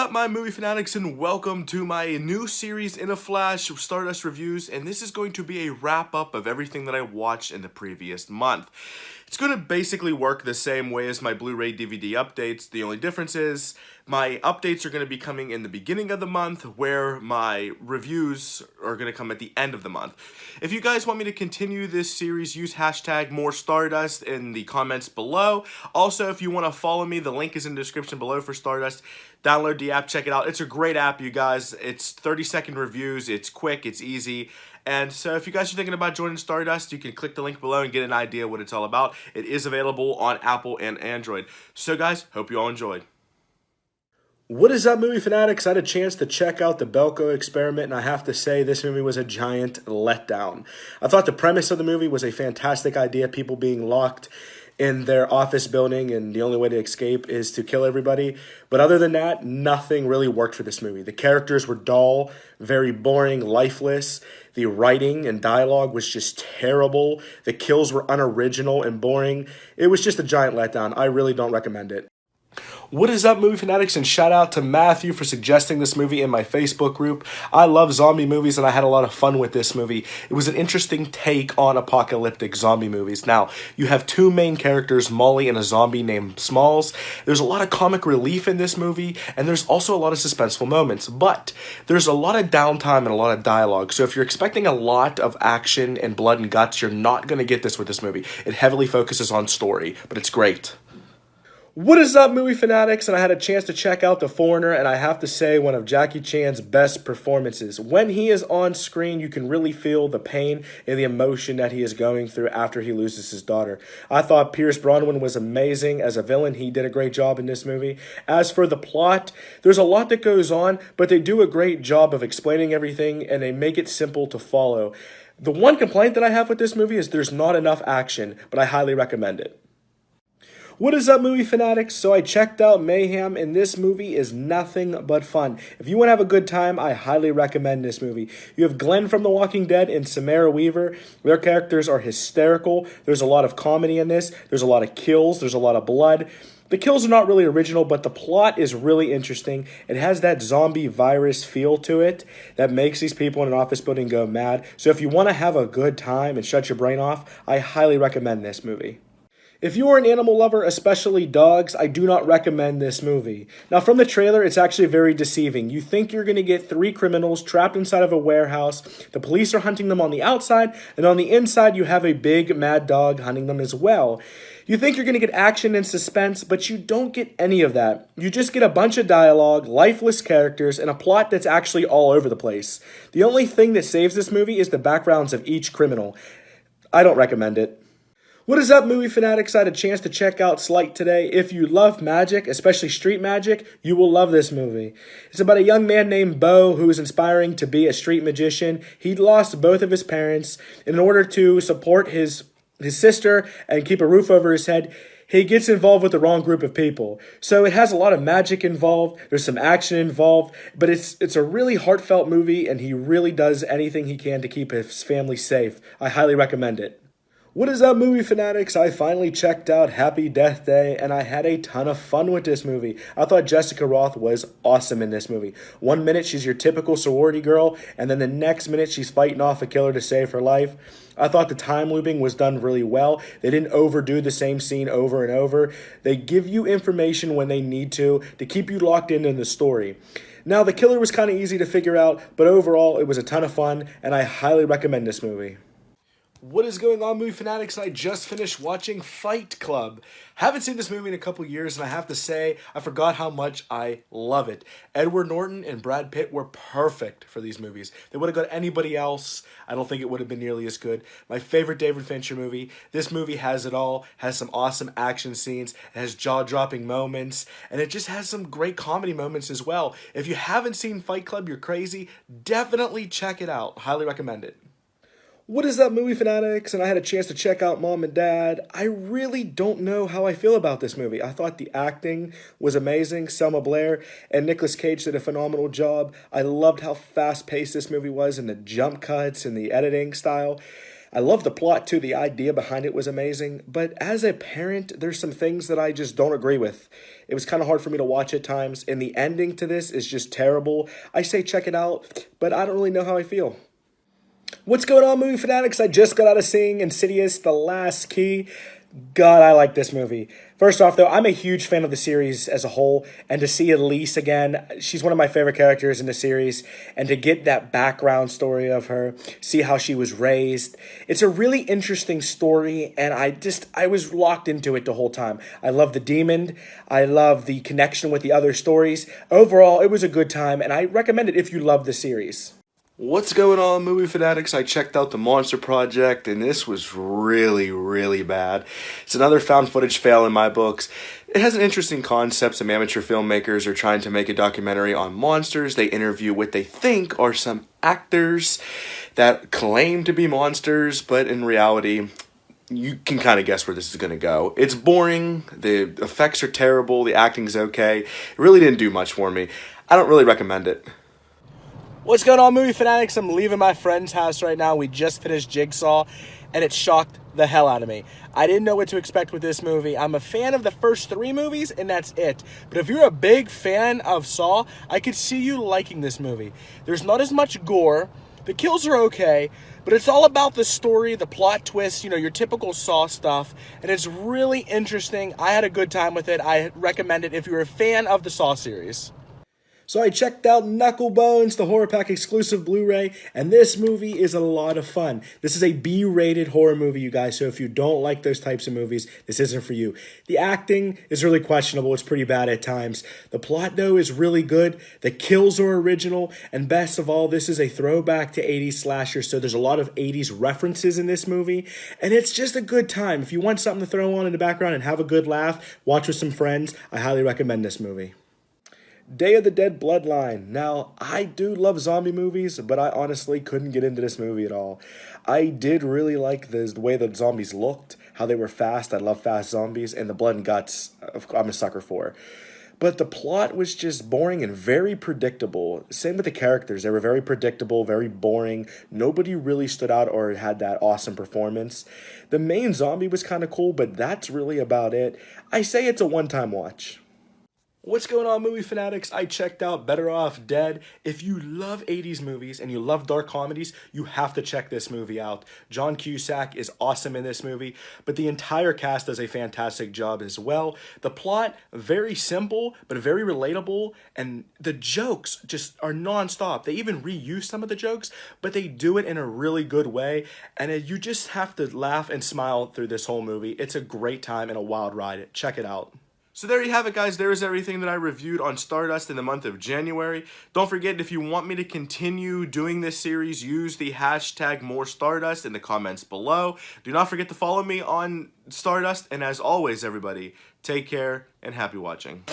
up, my movie fanatics, and welcome to my new series in a flash, Stardust Reviews, and this is going to be a wrap-up of everything that I watched in the previous month. It's going to basically work the same way as my Blu-ray DVD updates. The only difference is my updates are going to be coming in the beginning of the month, where my reviews are going to come at the end of the month. If you guys want me to continue this series, use hashtag #MoreStardust in the comments below. Also, if you want to follow me, the link is in the description below for Stardust. Download the app, check it out. It's a great app, you guys. It's 30-second reviews, it's quick, it's easy. And so if you guys are thinking about joining Stardust, you can click the link below and get an idea what it's all about. It is available on Apple and Android. So guys, hope you all enjoyed. What is up, movie fanatics? I had a chance to check out the Belko Experiment, and I have to say this movie was a giant letdown. I thought the premise of the movie was a fantastic idea, people being locked in their office building, and the only way to escape is to kill everybody. But other than that, nothing really worked for this movie. The characters were dull, very boring, lifeless. The writing and dialogue was just terrible. The kills were unoriginal and boring. It was just a giant letdown. I really don't recommend it. What is up, movie fanatics, and shout out to Matthew for suggesting this movie in my Facebook group. I love zombie movies, and I had a lot of fun with this movie. It was an interesting take on apocalyptic zombie movies. Now, you have two main characters, Molly and a zombie named Smalls. There's a lot of comic relief in this movie, and there's also a lot of suspenseful moments, but there's a lot of downtime and a lot of dialogue. So if you're expecting a lot of action and blood and guts, you're not going to get this with this movie. It heavily focuses on story, but it's great. What is up, movie fanatics? And I had a chance to check out The Foreigner, and I have to say, one of Jackie Chan's best performances. When he is on screen, you can really feel the pain and the emotion that he is going through after he loses his daughter. I thought Pierce Brosnan was amazing as a villain. He did a great job in this movie. As for the plot, there's a lot that goes on, but they do a great job of explaining everything, and they make it simple to follow. The one complaint that I have with this movie is there's not enough action, but I highly recommend it. What is up, movie fanatics? So I checked out Mayhem, and this movie is nothing but fun. If you want to have a good time, I highly recommend this movie. You have Glenn from The Walking Dead and Samara Weaver. Their characters are hysterical. There's a lot of comedy in this. There's a lot of kills. There's a lot of blood. The kills are not really original, but the plot is really interesting. It has that zombie virus feel to it that makes these people in an office building go mad. So if you want to have a good time and shut your brain off, I highly recommend this movie. If you are an animal lover, especially dogs, I do not recommend this movie. Now, from the trailer, it's actually very deceiving. You think you're going to get three criminals trapped inside of a warehouse. The police are hunting them on the outside, and on the inside, you have a big mad dog hunting them as well. You think you're going to get action and suspense, but you don't get any of that. You just get a bunch of dialogue, lifeless characters, and a plot that's actually all over the place. The only thing that saves this movie is the backgrounds of each criminal. I don't recommend it. What is up, movie fanatics? I had a chance to check out Slight today. If you love magic, especially street magic, you will love this movie. It's about a young man named Bo who is inspiring to be a street magician. He lost both of his parents. In order to support his sister and keep a roof over his head, he gets involved with the wrong group of people. So it has a lot of magic involved. There's some action involved, but it's a really heartfelt movie, and he really does anything he can to keep his family safe. I highly recommend it. What is up, movie fanatics? I finally checked out Happy Death Day, and I had a ton of fun with this movie. I thought Jessica Rothe was awesome in this movie. 1 minute, she's your typical sorority girl, and then the next minute, she's fighting off a killer to save her life. I thought the time looping was done really well. They didn't overdo the same scene over and over. They give you information when they need to keep you locked in the story. Now, the killer was kind of easy to figure out, but overall, it was a ton of fun, and I highly recommend this movie. What is going on, movie fanatics? I just finished watching Fight Club. Haven't seen this movie in a couple years, and I have to say, I forgot how much I love it. Edward Norton and Brad Pitt were perfect for these movies. They would have got anybody else. I don't think it would have been nearly as good. My favorite David Fincher movie. This movie has it all. Has some awesome action scenes. It has jaw-dropping moments, and it just has some great comedy moments as well. If you haven't seen Fight Club, you're crazy. Definitely check it out. Highly recommend it. What is up, movie fanatics? And I had a chance to check out Mom and Dad. I really don't know how I feel about this movie. I thought the acting was amazing. Selma Blair and Nicolas Cage did a phenomenal job. I loved how fast-paced this movie was and the jump cuts and the editing style. I love the plot too. The idea behind it was amazing. But as a parent, there's some things that I just don't agree with. It was kind of hard for me to watch at times. And the ending to this is just terrible. I say check it out, but I don't really know how I feel. What's going on, movie fanatics? I just got out of seeing Insidious, The Last Key. God, I like this movie. First off, though, I'm a huge fan of the series as a whole, and to see Elise again, she's one of my favorite characters in the series, and to get that background story of her, see how she was raised, it's a really interesting story, and I was locked into it the whole time. I love the demon, I love the connection with the other stories. Overall, it was a good time, and I recommend it if you love the series. What's going on, movie fanatics? I checked out The Monster Project, and this was really, really bad. It's another found footage fail in my books. It has an interesting concept. Some amateur filmmakers are trying to make a documentary on monsters. They interview what they think are some actors that claim to be monsters, but in reality, you can kind of guess where this is going to go. It's boring, the effects are terrible, the acting's okay. It really didn't do much for me. I don't really recommend it. What's going on, movie fanatics? I'm leaving my friend's house right now. We just finished Jigsaw, and it shocked the hell out of me. I didn't know what to expect with this movie. I'm a fan of the first 3 movies, and that's it. But if you're a big fan of Saw, I could see you liking this movie. There's not as much gore. The kills are okay, but it's all about the story, the plot twist, your typical Saw stuff, and it's really interesting. I had a good time with it. I recommend it if you're a fan of the Saw series. So I checked out Knucklebones, the Horror Pack exclusive Blu-ray, and this movie is a lot of fun. This is a B-rated horror movie, you guys, so if you don't like those types of movies, this isn't for you. The acting is really questionable. It's pretty bad at times. The plot, though, is really good. The kills are original, and best of all, this is a throwback to 80s slasher, so there's a lot of 80s references in this movie, and it's just a good time. If you want something to throw on in the background and have a good laugh, watch with some friends, I highly recommend this movie. Day of the Dead Bloodline. Now, I do love zombie movies, but I honestly couldn't get into this movie at all. I did really like the way the zombies looked, how they were fast. I love fast zombies, and the blood and guts, I'm a sucker for. But the plot was just boring and very predictable. Same with the characters. They were very predictable, very boring. Nobody really stood out or had that awesome performance. The main zombie was kind of cool, but that's really about it. I say it's a one-time watch. What's going on, movie fanatics? I checked out Better Off Dead. If you love 80s movies and you love dark comedies, you have to check this movie out. John Cusack is awesome in this movie, but the entire cast does a fantastic job as well. The plot, very simple, but very relatable, and the jokes just are nonstop. They even reuse some of the jokes, but they do it in a really good way, and you just have to laugh and smile through this whole movie. It's a great time and a wild ride. Check it out. So there you have it, guys. There is everything that I reviewed on Stardust in the month of January. Don't forget, if you want me to continue doing this series, use the hashtag #MoreStardust in the comments below. Do not forget to follow me on Stardust. And as always, everybody, take care and happy watching.